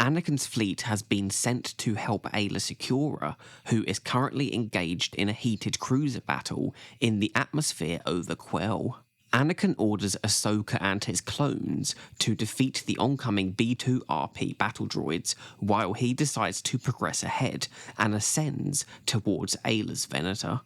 Anakin's fleet has been sent to help Aayla secure her, who is currently engaged in a heated cruiser battle in the atmosphere over Quell. Anakin orders Ahsoka and his clones to defeat the oncoming B-2RP battle droids while he decides to progress ahead and ascends towards Ayla's Venator.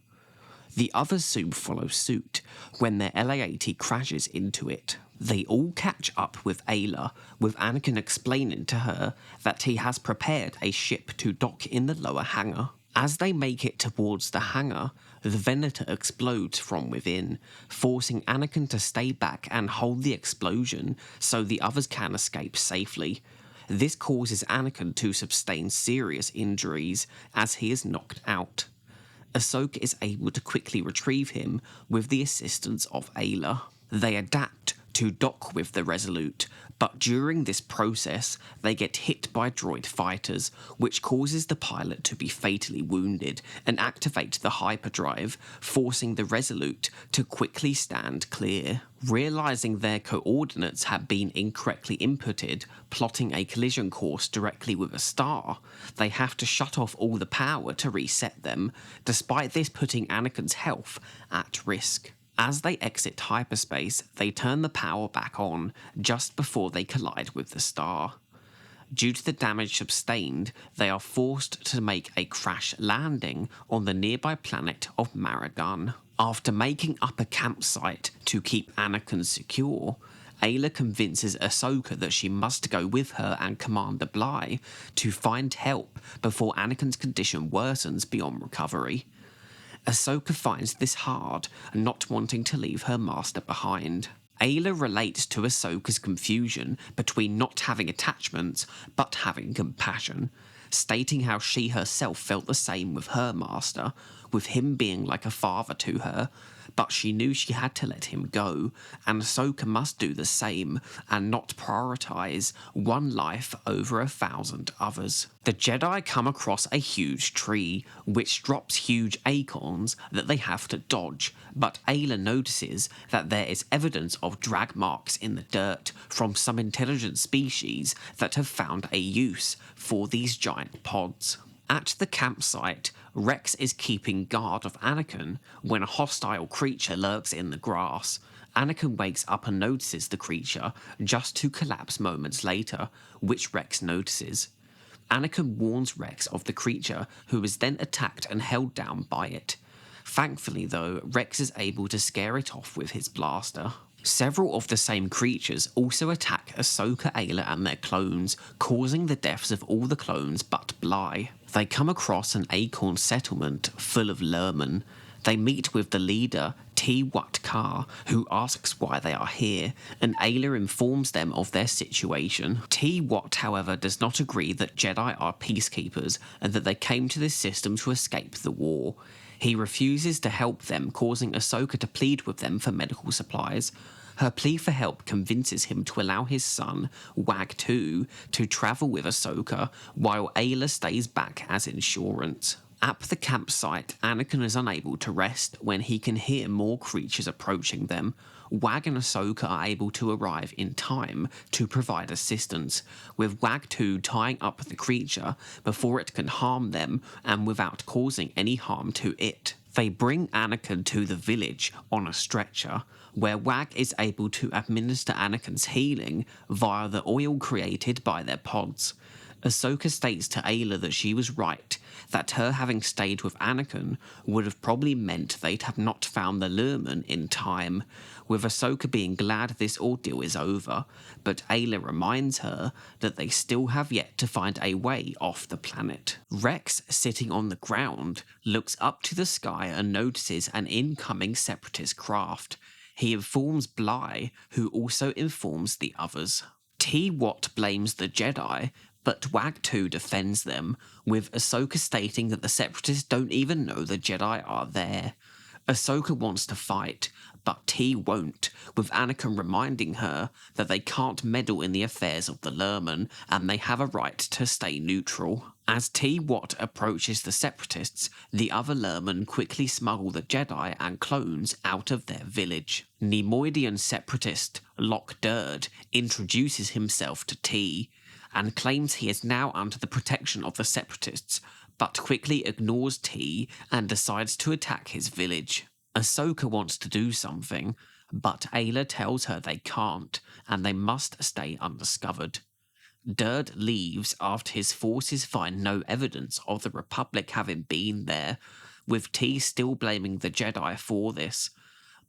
The others soon follow suit when their LA-80 crashes into it. They all catch up with Aayla, with Anakin explaining to her that he has prepared a ship to dock in the lower hangar. As they make it towards the hangar, the Venator explodes from within, forcing Anakin to stay back and hold the explosion so the others can escape safely. This causes Anakin to sustain serious injuries as he is knocked out. Ahsoka is able to quickly retrieve him with the assistance of Aayla. They adapt to dock with the Resolute, but during this process they get hit by droid fighters, which causes the pilot to be fatally wounded and activate the hyperdrive, forcing the Resolute to quickly stand clear. Realising their coordinates have been incorrectly inputted, plotting a collision course directly with a star, they have to shut off all the power to reset them, despite this putting Anakin's health at risk. As they exit hyperspace, they turn the power back on just before they collide with the star. Due to the damage sustained, they are forced to make a crash landing on the nearby planet of Maridun. After making up a campsite to keep Anakin secure, Aayla convinces Ahsoka that she must go with her and Commander Bly to find help before Anakin's condition worsens beyond recovery. Ahsoka finds this hard, not wanting to leave her master behind. Aayla relates to Ahsoka's confusion between not having attachments but having compassion, stating how she herself felt the same with her master, with him being like a father to her, but she knew she had to let him go, and Ahsoka must do the same and not prioritise one life over 1,000 others. The Jedi come across a huge tree, which drops huge acorns that they have to dodge, but Aayla notices that there is evidence of drag marks in the dirt from some intelligent species that have found a use for these giant pods. At the campsite, Rex is keeping guard of Anakin when a hostile creature lurks in the grass. Anakin wakes up and notices the creature, just to collapse moments later, which Rex notices. Anakin warns Rex of the creature, who is then attacked and held down by it. Thankfully though, Rex is able to scare it off with his blaster. Several of the same creatures also attack Ahsoka, Aayla and their clones, causing the deaths of all the clones but Bly. They come across an acorn settlement full of Lurmen. They meet with the leader, T-Wat Kar, who asks why they are here, and Aayla informs them of their situation. T-Wat, however, does not agree that Jedi are peacekeepers and that they came to this system to escape the war. He refuses to help them, causing Ahsoka to plead with them for medical supplies. Her plea for help convinces him to allow his son, Wag-2, to travel with Ahsoka, while Aayla stays back as insurance. At the campsite, Anakin is unable to rest when he can hear more creatures approaching them. Wag and Ahsoka are able to arrive in time to provide assistance, with Wag-2 tying up the creature before it can harm them and without causing any harm to it. They bring Anakin to the village on a stretcher, where Wag is able to administer Anakin's healing via the oil created by their pods. Ahsoka states to Aayla that she was right, that her having stayed with Anakin would have probably meant they'd have not found the Lurmen in time, with Ahsoka being glad this ordeal is over, but Aayla reminds her that they still have yet to find a way off the planet. Rex, sitting on the ground, looks up to the sky and notices an incoming Separatist craft. He informs Bly, who also informs the others. T-Wat blames the Jedi, but Wag-2 defends them, with Ahsoka stating that the Separatists don't even know the Jedi are there. Ahsoka wants to fight, but T won't, with Anakin reminding her that they can't meddle in the affairs of the Lurmen, and they have a right to stay neutral. As T-Wat approaches the Separatists, the other Lurmen quickly smuggle the Jedi and clones out of their village. Neimoidian Separatist Lock Durd introduces himself to T, and claims he is now under the protection of the Separatists, but quickly ignores T and decides to attack his village. Ahsoka wants to do something, but Aayla tells her they can't, and they must stay undiscovered. Durd leaves after his forces find no evidence of the Republic having been there, with T still blaming the Jedi for this.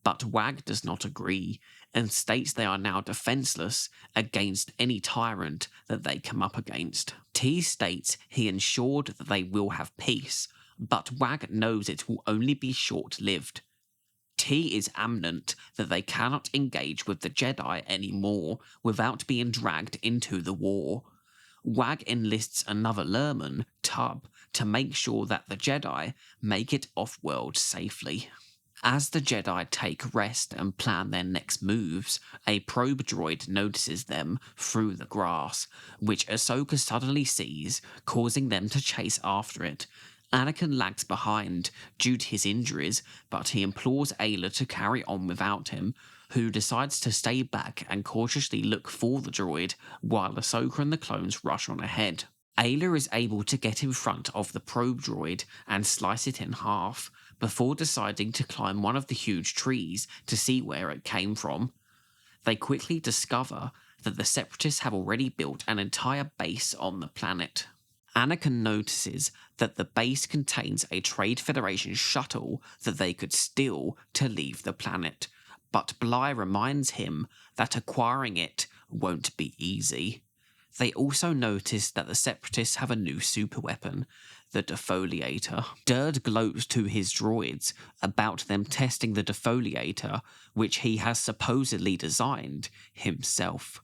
But Wag does not agree, and states they are now defenseless against any tyrant that they come up against. T states he ensured that they will have peace, but Wag knows it will only be short-lived. T is adamant that they cannot engage with the Jedi anymore without being dragged into the war. Wag enlists another Lurmen, Tub, to make sure that the Jedi make it off-world safely. As the Jedi take rest and plan their next moves, a probe droid notices them through the grass, which Ahsoka suddenly sees, causing them to chase after it. Anakin lags behind due to his injuries, but he implores Aayla to carry on without him, who decides to stay back and cautiously look for the droid, while Ahsoka and the clones rush on ahead. Aayla is able to get in front of the probe droid and slice it in half, before deciding to climb one of the huge trees to see where it came from. They quickly discover that the Separatists have already built an entire base on the planet. Anakin notices that the base contains a Trade Federation shuttle that they could steal to leave the planet, but Bly reminds him that acquiring it won't be easy. They also notice that the Separatists have a new superweapon, the Defoliator. Durd gloats to his droids about them testing the Defoliator, which he has supposedly designed himself.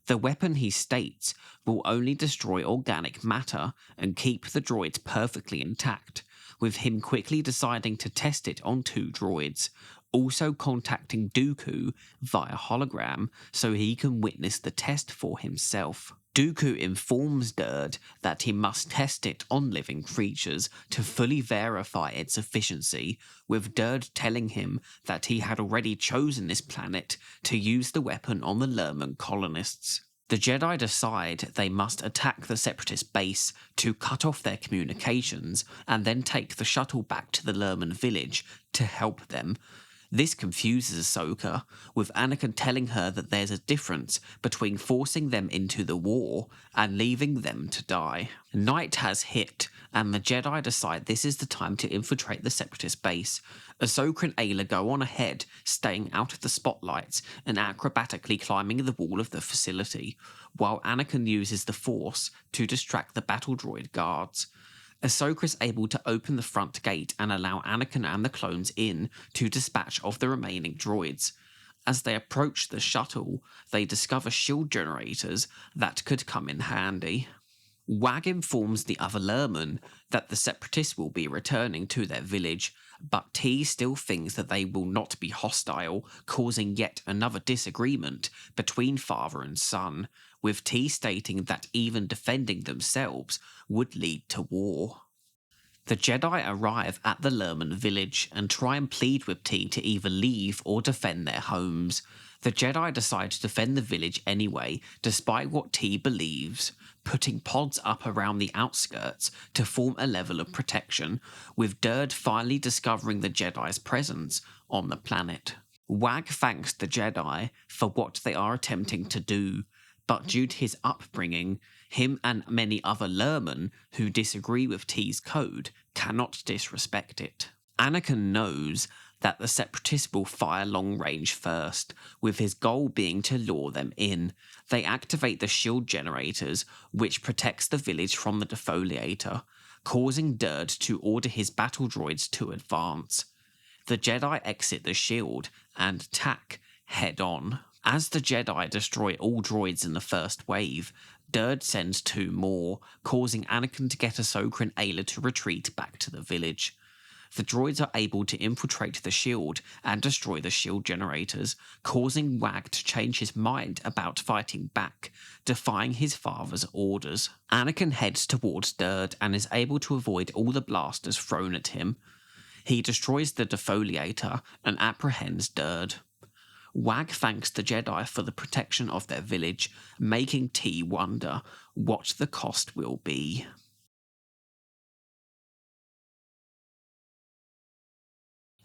The weapon, he states, will only destroy organic matter and keep the droids perfectly intact, with him quickly deciding to test it on 2 droids, also contacting Dooku via hologram so he can witness the test for himself. Dooku informs Durd that he must test it on living creatures to fully verify its efficiency, with Durd telling him that he had already chosen this planet to use the weapon on the Lurmen colonists. The Jedi decide they must attack the Separatist base to cut off their communications and then take the shuttle back to the Lurmen village to help them. This confuses Ahsoka, with Anakin telling her that there's a difference between forcing them into the war and leaving them to die. Night has hit, and the Jedi decide this is the time to infiltrate the Separatist base. Ahsoka and Aayla go on ahead, staying out of the spotlights and acrobatically climbing the wall of the facility, while Anakin uses the Force to distract the battle droid guards. Ahsoka is able to open the front gate and allow Anakin and the clones in to dispatch of the remaining droids. As they approach the shuttle, they discover shield generators that could come in handy. Wag informs the other Lurmen that the Separatists will be returning to their village, but T still thinks that they will not be hostile, causing yet another disagreement between father and son, with T stating that even defending themselves would lead to war. The Jedi arrive at the Lurmen village and try and plead with T to either leave or defend their homes. The Jedi decide to defend the village anyway, despite what T believes, putting pods up around the outskirts to form a level of protection, with Durd finally discovering the Jedi's presence on the planet. Wag thanks the Jedi for what they are attempting to do, but due to his upbringing, him and many other Lurmen who disagree with T's code cannot disrespect it. Anakin knows that the Separatists will fire long range first, with his goal being to lure them in. They activate the shield generators, which protects the village from the Defoliator, causing Durd to order his battle droids to advance. The Jedi exit the shield and attack head on. As the Jedi destroy all droids in the first wave, Durd sends 2 more, causing Anakin to get Ahsoka and Aayla to retreat back to the village. The droids are able to infiltrate the shield and destroy the shield generators, causing Wag to change his mind about fighting back, defying his father's orders. Anakin heads towards Durd and is able to avoid all the blasters thrown at him. He destroys the Defoliator and apprehends Durd. Wag thanks the Jedi for the protection of their village, making T wonder what the cost will be.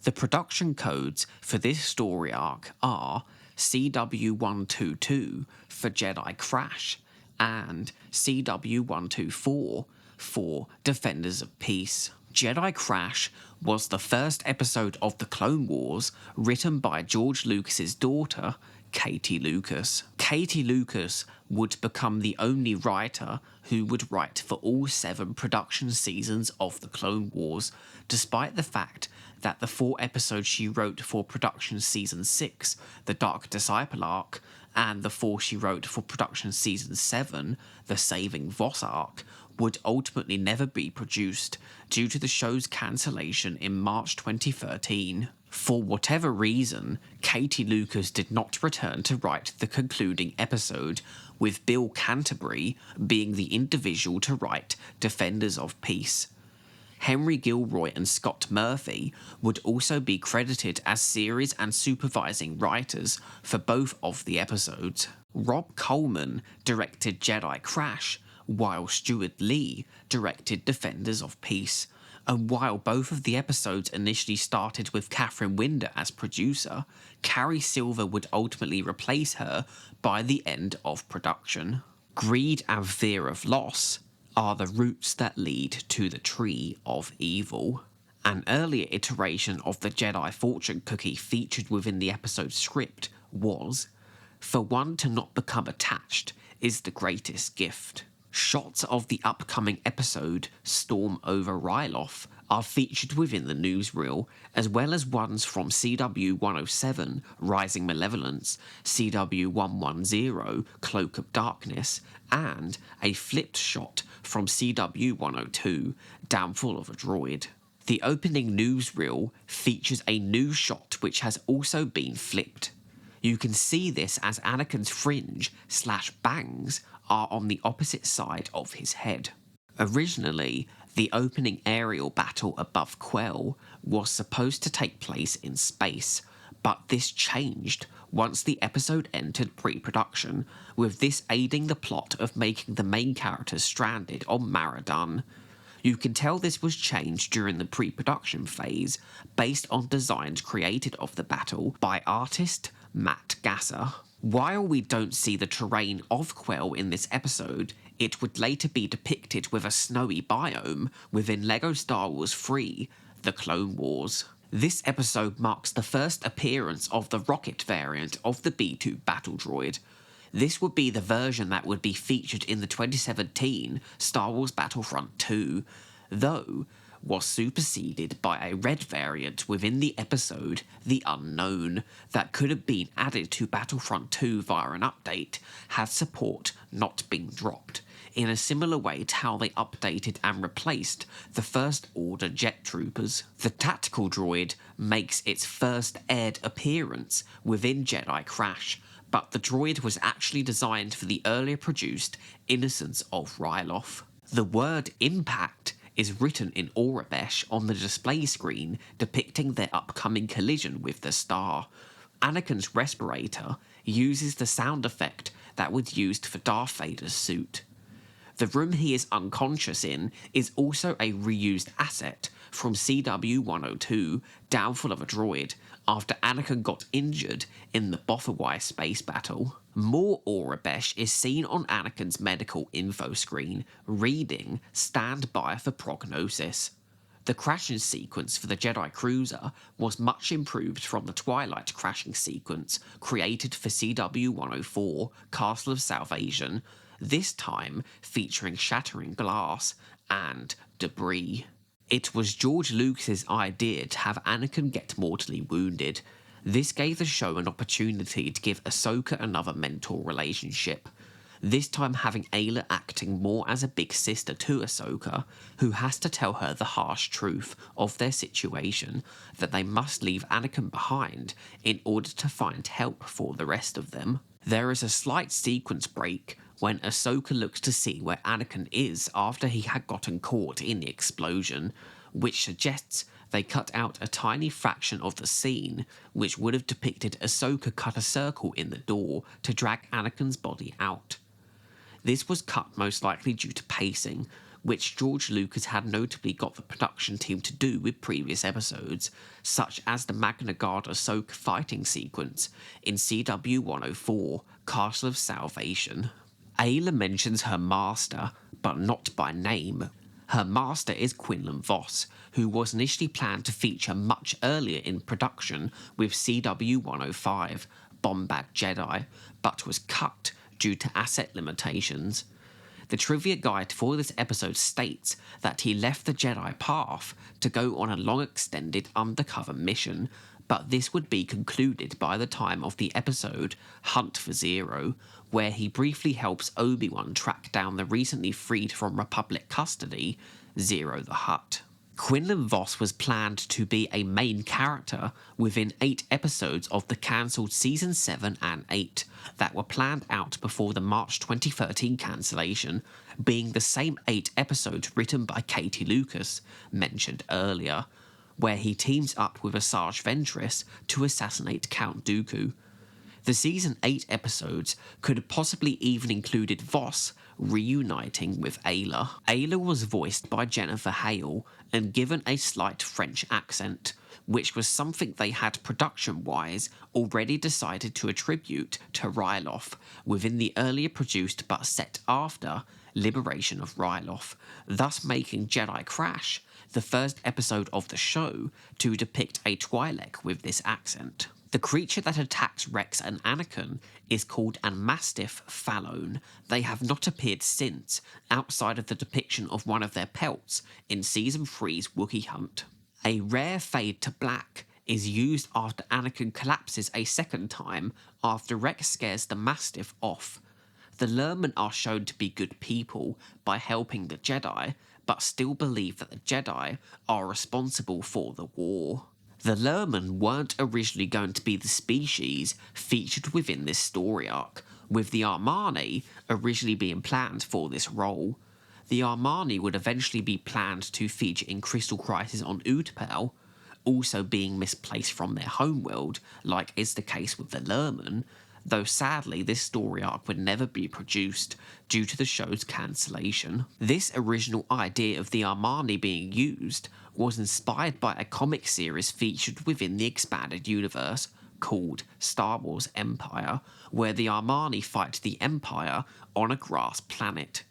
The production codes for this story arc are CW122 for Jedi Crash and CW124 for Defenders of Peace. Jedi Crash was the first episode of The Clone Wars written by George Lucas's daughter, Katie Lucas. Katie Lucas would become the only writer who would write for all 7 production seasons of The Clone Wars, despite the fact that the 4 episodes she wrote for production season 6, the Dark Disciple arc, and the 4 she wrote for production season 7, the Saving Voss arc, would ultimately never be produced due to the show's cancellation in March 2013. For whatever reason, Katie Lucas did not return to write the concluding episode, with Bill Canterbury being the individual to write Defenders of Peace. Henry Gilroy and Scott Murphy would also be credited as series and supervising writers for both of the episodes. Rob Coleman directed Jedi Crash, while Steward Lee directed Defenders of Peace, and while both of the episodes initially started with Catherine Winder as producer, Cary Silver would ultimately replace her by the end of production. Greed and fear of loss are the roots that lead to the tree of evil. An earlier iteration of the Jedi fortune cookie featured within the episode's script was, "For one to not become attached is the greatest gift." Shots of the upcoming episode, Storm over Ryloth, are featured within the newsreel, as well as ones from CW107, Rising Malevolence, CW110, Cloak of Darkness, and a flipped shot from CW102, Downfall of a Droid. The opening newsreel features a new shot which has also been flipped. You can see this as Anakin's fringe/bangs are on the opposite side of his head. Originally, the opening aerial battle above Quell was supposed to take place in space, but this changed once the episode entered pre-production, with this aiding the plot of making the main characters stranded on Maridun. You can tell this was changed during the pre-production phase, based on designs created of the battle by artist Matt Gasser. While we don't see the terrain of Quell in this episode, it would later be depicted with a snowy biome within LEGO Star Wars 3, The Clone Wars. This episode marks the first appearance of the rocket variant of the B-2 battle droid. This would be the version that would be featured in the 2017 Star Wars Battlefront 2, though was superseded by a red variant within the episode The Unknown that could have been added to Battlefront 2 via an update had support not been dropped, in a similar way to how they updated and replaced the First Order jet troopers. The tactical droid makes its first aired appearance within Jedi Crash, but the droid was actually designed for the earlier produced Innocence of Ryloth. The word impact is written in Aurebesh on the display screen depicting their upcoming collision with the star. Anakin's respirator uses the sound effect that was used for Darth Vader's suit. The room he is unconscious in is also a reused asset from CW102, Downfall of a Droid, after Anakin got injured in the Bothawai space battle. More Aurebesh is seen on Anakin's medical info screen, reading "Stand by for prognosis." The crashing sequence for the Jedi Cruiser was much improved from the Twilight crashing sequence created for CW104, Castle of Salvation, this time featuring shattering glass and debris. It was George Lucas's idea to have Anakin get mortally wounded. This gave the show an opportunity to give Ahsoka another mentor relationship, this time having Aayla acting more as a big sister to Ahsoka, who has to tell her the harsh truth of their situation, that they must leave Anakin behind in order to find help for the rest of them. There is a slight sequence break when Ahsoka looks to see where Anakin is after he had gotten caught in the explosion, which suggests they cut out a tiny fraction of the scene, which would have depicted Ahsoka cut a circle in the door to drag Anakin's body out. This was cut most likely due to pacing, which George Lucas had notably got the production team to do with previous episodes, such as the Magna Guard Ahsoka fighting sequence in CW 104, Castle of Salvation. Aayla mentions her master, but not by name. Her master is Quinlan Vos, who was initially planned to feature much earlier in production with CW 105, Bombad Jedi, but was cut due to asset limitations. The trivia guide for this episode states that he left the Jedi path to go on a long extended undercover mission, but this would be concluded by the time of the episode Hunt for Zero, where he briefly helps Obi-Wan track down the recently freed from Republic custody, Zero the Hutt. Quinlan Vos was planned to be a main character within 8 episodes of the cancelled Season 7 and 8 that were planned out before the March 2013 cancellation, being the same 8 episodes written by Katie Lucas, mentioned earlier, where he teams up with Asajj Ventress to assassinate Count Dooku. The Season 8 episodes could have possibly even included Vos reuniting with Aayla. Aayla was voiced by Jennifer Hale and given a slight French accent, which was something they had production-wise already decided to attribute to Ryloth within the earlier produced but set after Liberation of Ryloth, thus making Jedi Crash the first episode of the show to depict a Twi'lek with this accent. The creature that attacks Rex and Anakin is called an Mastiff Phallone. They have not appeared since, outside of the depiction of one of their pelts in Season 3's Wookiee Hunt. A rare fade to black is used after Anakin collapses a second time after Rex scares the Mastiff off. The Lurmen are shown to be good people by helping the Jedi, but still believe that the Jedi are responsible for the war. The Lurmen weren't originally going to be the species featured within this story arc, with the Armani originally being planned for this role. The Armani would eventually be planned to feature in Crystal Crisis on Utapau, also being misplaced from their homeworld, like is the case with the Lurmen, though sadly this story arc would never be produced due to the show's cancellation. This original idea of the Armani being used was inspired by a comic series featured within the expanded universe called Star Wars Empire, where the Armani fight the Empire on a grass planet.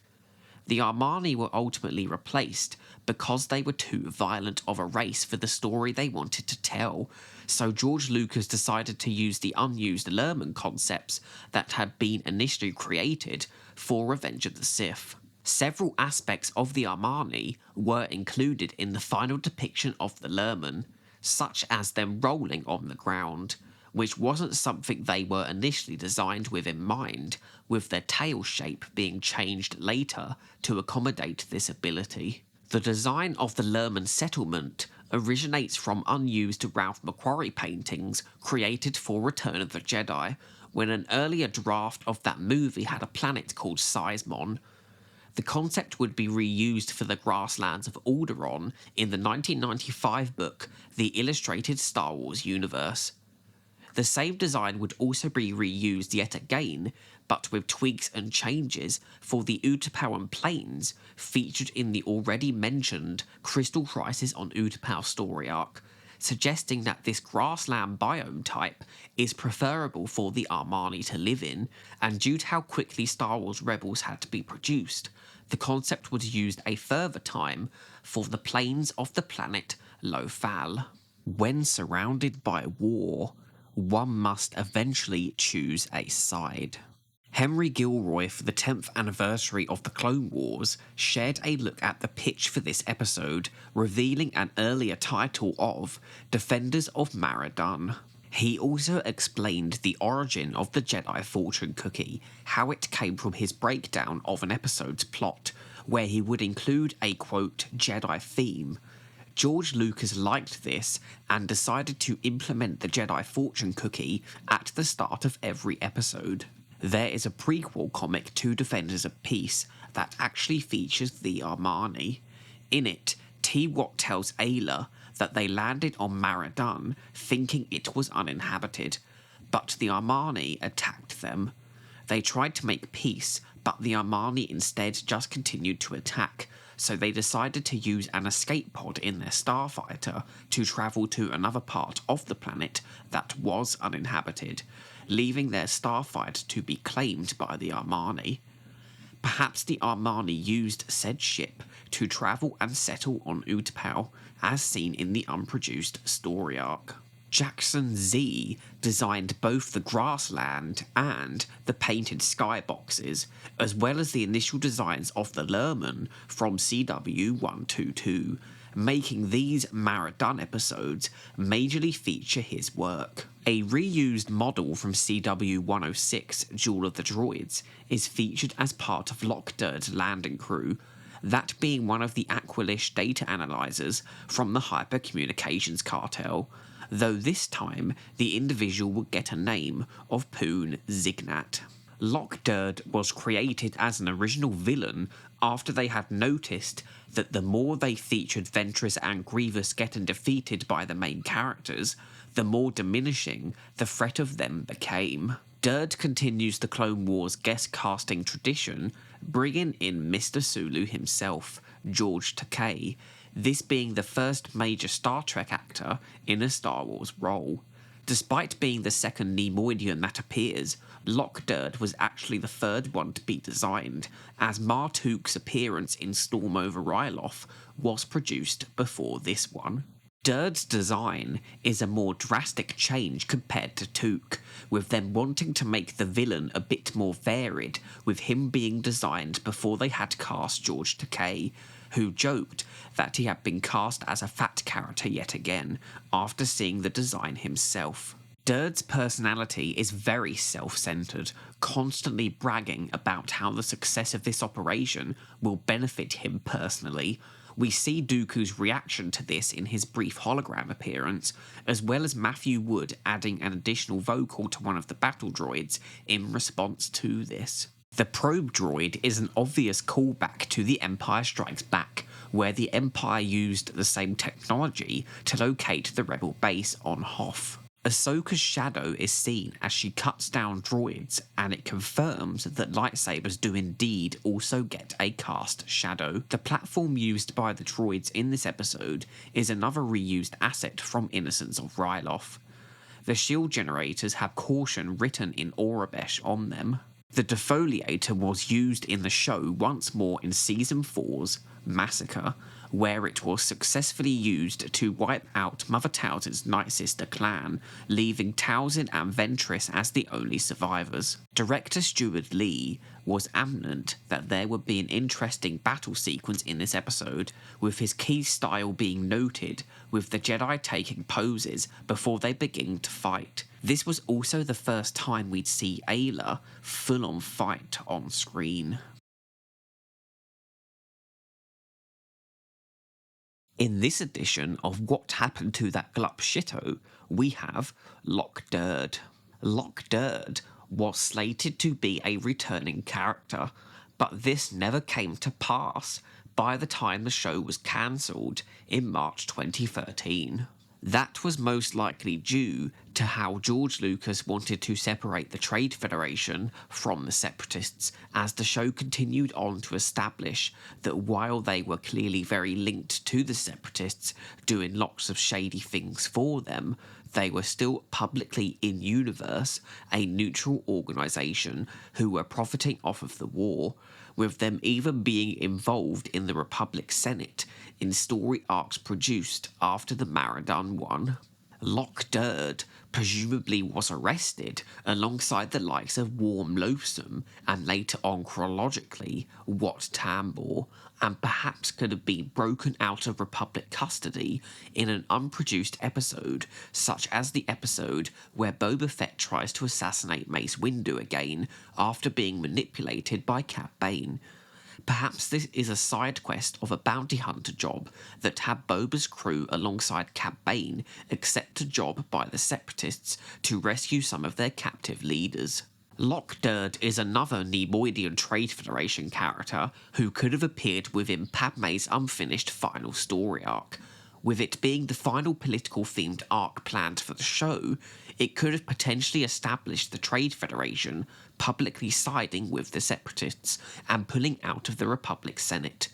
The Armani were ultimately replaced because they were too violent of a race for the story they wanted to tell, so George Lucas decided to use the unused Lurmen concepts that had been initially created for Revenge of the Sith. Several aspects of the Armani were included in the final depiction of the Lurmen, such as them rolling on the ground, which wasn't something they were initially designed with in mind, with their tail shape being changed later to accommodate this ability. The design of the Lurmen settlement originates from unused Ralph McQuarrie paintings created for Return of the Jedi, when an earlier draft of that movie had a planet called Sizemon. The concept would be reused for the grasslands of Alderaan in the 1995 book The Illustrated Star Wars Universe. The same design would also be reused yet again, but with tweaks and changes for the Utapauan Plains featured in the already mentioned Crystal Crisis on Utapau story arc, suggesting that this grassland biome type is preferable for the Armani to live in, and due to how quickly Star Wars Rebels had to be produced, the concept was used a further time for the plains of the planet Lothal. When surrounded by war, one must eventually choose a side. Henry Gilroy, for the 10th anniversary of the Clone Wars, shared a look at the pitch for this episode, revealing an earlier title of Defenders of Maridun. He also explained the origin of the Jedi fortune cookie, how it came from his breakdown of an episode's plot, where he would include a quote Jedi theme. George Lucas liked this and decided to implement the Jedi fortune cookie at the start of every episode. There is a prequel comic to Defenders of Peace that actually features the Armani. In it, T-Watt tells Aayla that they landed on Maridun thinking it was uninhabited, but the Armani attacked them. They tried to make peace, but the Armani instead just continued to attack, so they decided to use an escape pod in their starfighter to travel to another part of the planet that was uninhabited, leaving their starfighter to be claimed by the Armani. Perhaps the Armani used said ship to travel and settle on Utapau, as seen in the unproduced story arc. Jackson Z designed both the grassland and the painted skyboxes, as well as the initial designs of the Lurmen from CW122, making these Maridun episodes majorly feature his work. A reused model from CW106, Duel of the Droids, is featured as part of Lockdurd's landing crew, that being one of the Aquilish data analyzers from the Hypercommunications Cartel, though this time the individual would get a name of Poon Zignat. Lockdurd was created as an original villain after they had noticed that the more they featured Ventress and Grievous getting defeated by the main characters, the more diminishing the threat of them became. Durd continues the Clone Wars guest casting tradition, bringing in Mr. Sulu himself, George Takei, this being the first major Star Trek actor in a Star Wars role. Despite being the second Neimoidian that appears, Lockdurd was actually the third one to be designed, as Martuk's appearance in Storm over Ryloth was produced before this one. Durd's design is a more drastic change compared to Took, with them wanting to make the villain a bit more varied, with him being designed before they had cast George Takei, who joked that he had been cast as a fat character yet again, after seeing the design himself. Durd's personality is very self-centered, constantly bragging about how the success of this operation will benefit him personally. We see Dooku's reaction to this in his brief hologram appearance, as well as Matthew Wood adding an additional vocal to one of the battle droids in response to this. The probe droid is an obvious callback to The Empire Strikes Back, where the Empire used the same technology to locate the rebel base on Hoth. Ahsoka's shadow is seen as she cuts down droids, and it confirms that lightsabers do indeed also get a cast shadow. The platform used by the droids in this episode is another reused asset from Innocence of Ryloth. The shield generators have caution written in Aurebesh on them. The defoliator was used in the show once more in Season 4's Massacre, where it was successfully used to wipe out Mother Tauzin's Night Sister clan, leaving Tauzin and Ventress as the only survivors. Director Steward Lee was adamant that there would be an interesting battle sequence in this episode, with his key style being noted, with the Jedi taking poses before they begin to fight. This was also the first time we'd see Aayla full-on fight on screen. In this edition of What Happened to That Glup Shitto, we have Lockdurd. Lockdurd was slated to be a returning character, but this never came to pass by the time the show was cancelled in March 2013. That was most likely due to how George Lucas wanted to separate the Trade Federation from the Separatists, as the show continued on to establish that while they were clearly very linked to the Separatists, doing lots of shady things for them, they were still publicly in-universe a neutral organisation who were profiting off of the war, with them even being involved in the Republic Senate in story arcs produced after the Maridun one. Lockdurd presumably was arrested alongside the likes of Warm Loathsome and later on chronologically Wat Tambor, and perhaps could have been broken out of Republic custody in an unproduced episode, such as the episode where Boba Fett tries to assassinate Mace Windu again after being manipulated by Cad Bane. Perhaps this is a side quest of a bounty hunter job that had Boba's crew alongside Cad Bane accept a job by the Separatists to rescue some of their captive leaders. Lockdurd is another Neimoidian Trade Federation character who could have appeared within Padme's unfinished final story arc, With it being the final political themed arc planned for the show, it could have potentially established the Trade Federation publicly siding with the Separatists and pulling out of the Republic Senate,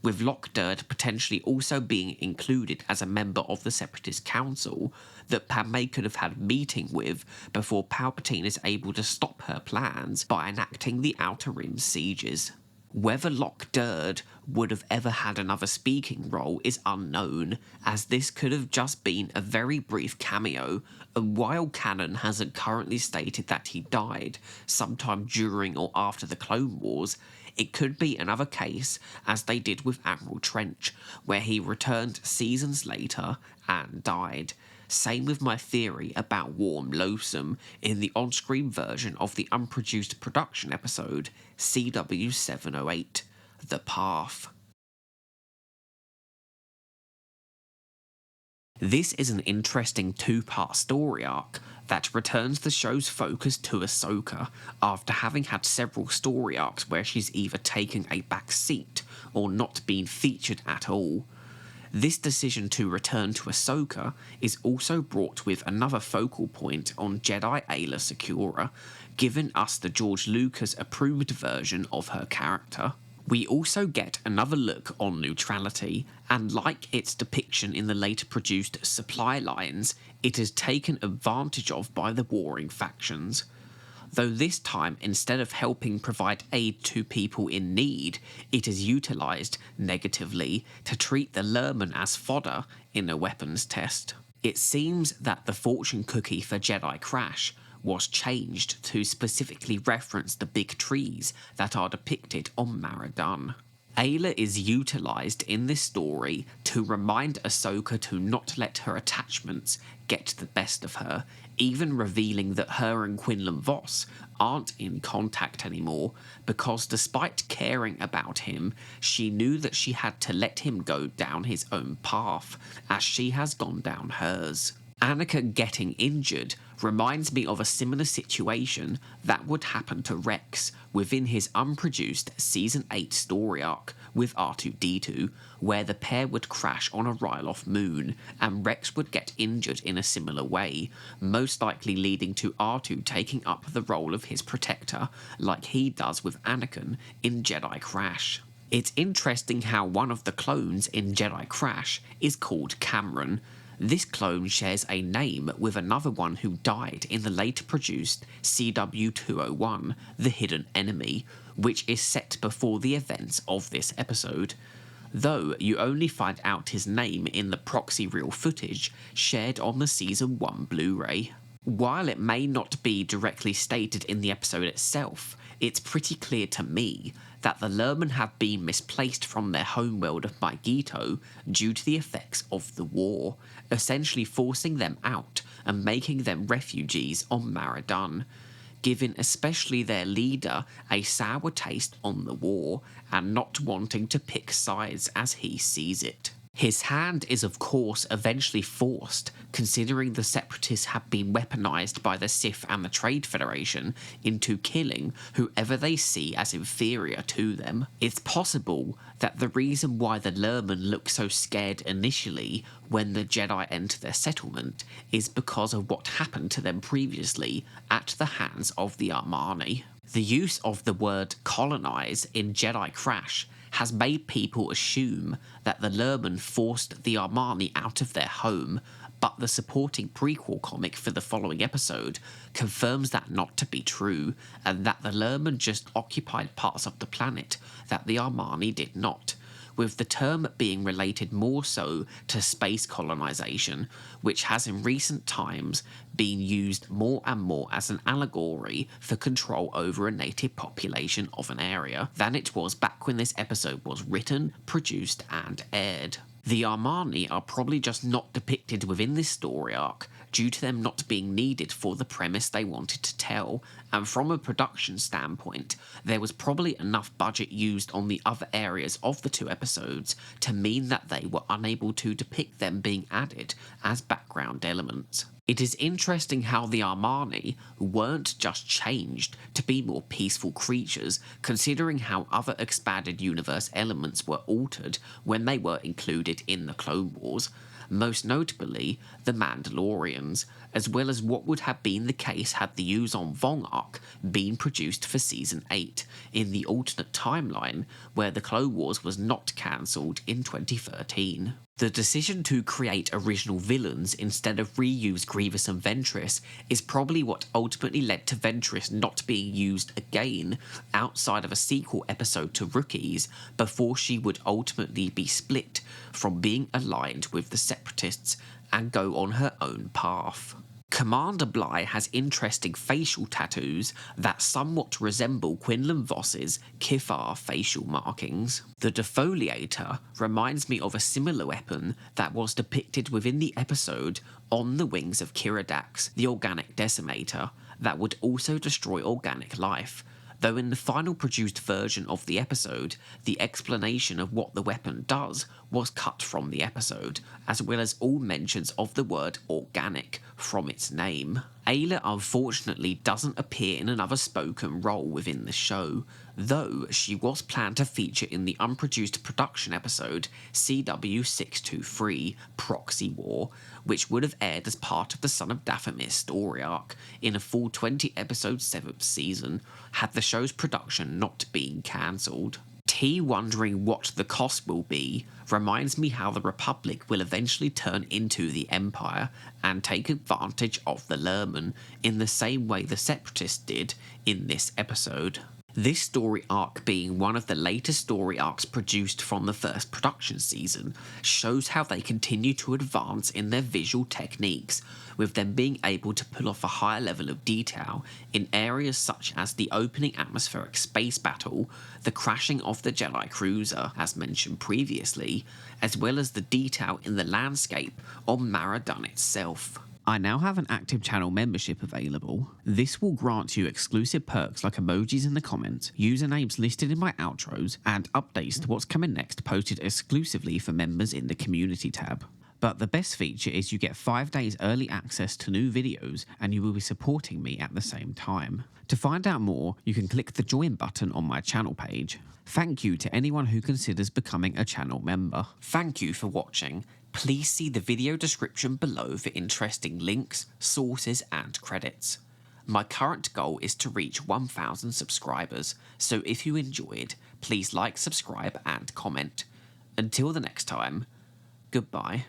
with Lock Durd potentially also being included as a member of the Separatist Council that Padme could have had a meeting with before Palpatine is able to stop her plans by enacting the Outer Rim sieges. Whether Lock Durd would have ever had another speaking role is unknown, as this could have just been a very brief cameo, and while canon hasn't currently stated that he died sometime during or after the Clone Wars, it could be another case, as they did with Admiral Trench, where he returned seasons later and died. Same with my theory about Warm Loathsome in the on-screen version of the unproduced production episode CW708, The Path. This is an interesting two-part story arc that returns the show's focus to Ahsoka after having had several story arcs where she's either taken a back seat or not been featured at all. This decision to return to Ahsoka is also brought with another focal point on Jedi Aayla Secura, giving us the George Lucas approved version of her character. We also get another look on neutrality, and like its depiction in the later produced supply lines, it is taken advantage of by the warring factions. Though this time, instead of helping provide aid to people in need, it is utilised, negatively, to treat the Lurmen as fodder in a weapons test. It seems that the fortune cookie for Jedi Crash was changed to specifically reference the big trees that are depicted on Maridun. Aayla is utilised in this story to remind Ahsoka to not let her attachments get the best of her, even revealing that her and Quinlan Vos aren't in contact anymore because despite caring about him, she knew that she had to let him go down his own path, as she has gone down hers. Anakin getting injured reminds me of a similar situation that would happen to Rex within his unproduced Season 8 story arc with R2-D2, where the pair would crash on a Ryloth moon and Rex would get injured in a similar way, most likely leading to R2 taking up the role of his protector, like he does with Anakin in Jedi Crash. It's interesting how one of the clones in Jedi Crash is called Cameron. This clone shares a name with another one who died in the later produced CW201, The Hidden Enemy, which is set before the events of this episode, though you only find out his name in the proxy reel footage shared on the Season 1 Blu-ray. While it may not be directly stated in the episode itself, it's pretty clear to me that the Lurmen have been misplaced from their homeworld of Maigito due to the effects of the war, essentially forcing them out and making them refugees on Maridun, giving especially their leader a sour taste on the war and not wanting to pick sides as he sees it. His hand is of course eventually forced, considering the Separatists have been weaponized by the Sith and the Trade Federation into killing whoever they see as inferior to them. It's possible that the reason why the Lurmen look so scared initially when the Jedi enter their settlement is because of what happened to them previously at the hands of the Armani. The use of the word colonize in Jedi Crash has made people assume that the Lurmen forced the Armani out of their home, but the supporting prequel comic for the following episode confirms that not to be true, and that the Lurmen just occupied parts of the planet that the Armani did not, with the term being related more so to space colonization, which has in recent times been used more and more as an allegory for control over a native population of an area than it was back when this episode was written, produced and aired. The Armani are probably just not depicted within this story arc due to them not being needed for the premise they wanted to tell, and from a production standpoint, there was probably enough budget used on the other areas of the two episodes to mean that they were unable to depict them being added as background elements. It is interesting how the Armani weren't just changed to be more peaceful creatures, considering how other expanded universe elements were altered when they were included in the Clone Wars, most notably the Mandalorians, as well as what would have been the case had the Yuuzhan Vong arc been produced for Season 8 in the alternate timeline where the Clone Wars was not cancelled in 2013. The decision to create original villains instead of reuse Grievous and Ventress is probably what ultimately led to Ventress not being used again outside of a sequel episode to Rookies before she would ultimately be split from being aligned with the Separatists and go on her own path. Commander Bly has interesting facial tattoos that somewhat resemble Quinlan Voss's Kithar facial markings. The defoliator reminds me of a similar weapon that was depicted within the episode On the Wings of Kiridax, the Organic Decimator, that would also destroy organic life, though in the final produced version of the episode, the explanation of what the weapon does was cut from the episode, as well as all mentions of the word organic from its name. Aayla unfortunately doesn't appear in another spoken role within the show, though she was planned to feature in the unproduced production episode CW623 Proxy War, which would have aired as part of the Son of Dathomir story arc in a full 20-episode 7th season, had the show's production not been cancelled. T wondering what the cost will be reminds me how the Republic will eventually turn into the Empire and take advantage of the Lurmen in the same way the Separatists did in this episode. This story arc being one of the later story arcs produced from the first production season shows how they continue to advance in their visual techniques, with them being able to pull off a higher level of detail in areas such as the opening atmospheric space battle, the crashing of the Jedi cruiser, as mentioned previously, as well as the detail in the landscape on Maridun itself. I now have an active channel membership available. This will grant you exclusive perks like emojis in the comments, usernames listed in my outros, and updates to what's coming next posted exclusively for members in the community tab. But the best feature is you get 5 days early access to new videos and you will be supporting me at the same time. To find out more, you can click the join button on my channel page. Thank you to anyone who considers becoming a channel member. Thank you for watching. Please see the video description below for interesting links, sources and credits. My current goal is to reach 1,000 subscribers, so if you enjoyed, please like, subscribe and comment. Until the next time, goodbye.